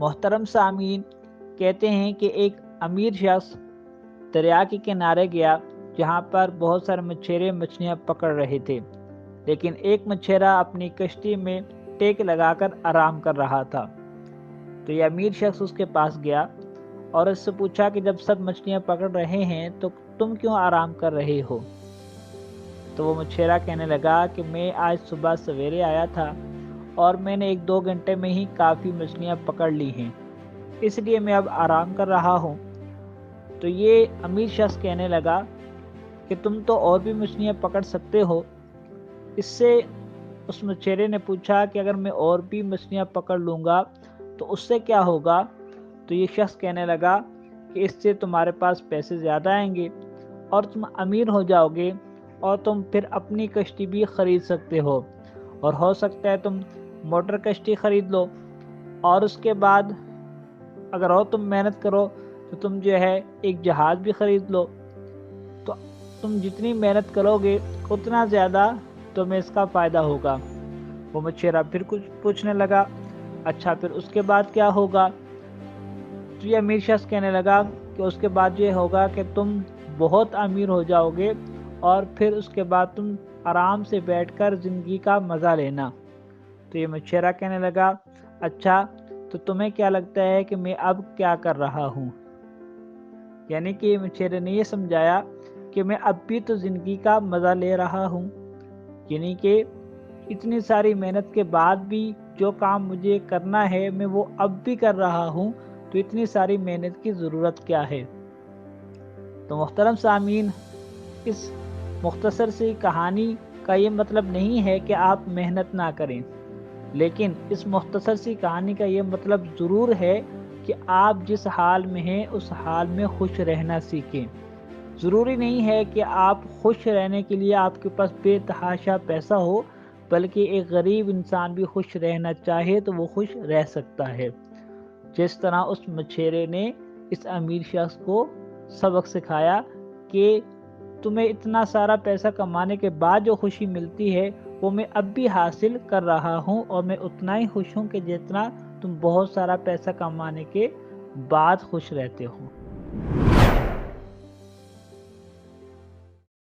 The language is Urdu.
محترم سامعین، کہتے ہیں کہ ایک امیر شخص دریا کے کنارے گیا جہاں پر بہت سارے مچھیرے مچھلیاں پکڑ رہے تھے، لیکن ایک مچھیرا اپنی کشتی میں ٹیک لگا کر آرام کر رہا تھا۔ تو یہ امیر شخص اس کے پاس گیا اور اس سے پوچھا کہ جب سب مچھلیاں پکڑ رہے ہیں تو تم کیوں آرام کر رہے ہو؟ تو وہ مچھیرا کہنے لگا کہ میں آج صبح سویرے آیا تھا اور میں نے 1-2 گھنٹے میں ہی کافی مچھلیاں پکڑ لی ہیں، اس لیے میں اب آرام کر رہا ہوں۔ تو یہ امیر شخص کہنے لگا کہ تم تو اور بھی مچھلیاں پکڑ سکتے ہو۔ اس سے اس مچھیرے نے پوچھا کہ اگر میں اور بھی مچھلیاں پکڑ لوں گا تو اس سے کیا ہوگا؟ تو یہ شخص کہنے لگا کہ اس سے تمہارے پاس پیسے زیادہ آئیں گے اور تم امیر ہو جاؤ گے، اور تم پھر اپنی کشتی بھی خرید سکتے ہو، اور ہو سکتا ہے تم موٹر کشتی خرید لو، اور اس کے بعد اگر اور تم محنت کرو تو تم جو ہے ایک جہاز بھی خرید لو۔ تو تم جتنی محنت کرو گے اتنا زیادہ تمہیں اس کا فائدہ ہوگا۔ وہ مچھیرا پھر کچھ پوچھنے لگا، اچھا پھر اس کے بعد کیا ہوگا؟ تو یہ امیر شخص کہنے لگا کہ اس کے بعد یہ ہوگا کہ تم بہت امیر ہو جاؤ گے، اور پھر اس کے بعد تم آرام سے بیٹھ کر زندگی کا مزہ لینا۔ تو یہ مچھیرا کہنے لگا، اچھا تو تمہیں کیا لگتا ہے کہ میں اب کیا کر رہا ہوں؟ یعنی کہ مچھیرے نے یہ سمجھایا کہ میں اب بھی تو زندگی کا مزہ لے رہا ہوں، یعنی کہ اتنی ساری محنت کے بعد بھی جو کام مجھے کرنا ہے میں وہ اب بھی کر رہا ہوں، تو اتنی ساری محنت کی ضرورت کیا ہے؟ تو محترم سامعین، اس مختصر سی کہانی کا یہ مطلب نہیں ہے کہ آپ محنت نہ کریں، لیکن اس مختصر سی کہانی کا یہ مطلب ضرور ہے کہ آپ جس حال میں ہیں اس حال میں خوش رہنا سیکھیں۔ ضروری نہیں ہے کہ آپ خوش رہنے کے لیے آپ کے پاس بے تحاشا پیسہ ہو، بلکہ ایک غریب انسان بھی خوش رہنا چاہے تو وہ خوش رہ سکتا ہے، جس طرح اس مچھیرے نے اس امیر شخص کو سبق سکھایا کہ تمہیں اتنا سارا پیسہ کمانے کے بعد جو خوشی ملتی ہے وہ میں اب بھی حاصل کر رہا ہوں، اور میں اتنا ہی خوش ہوں کہ جتنا تم بہت سارا پیسہ کمانے کے بعد خوش رہتے ہو۔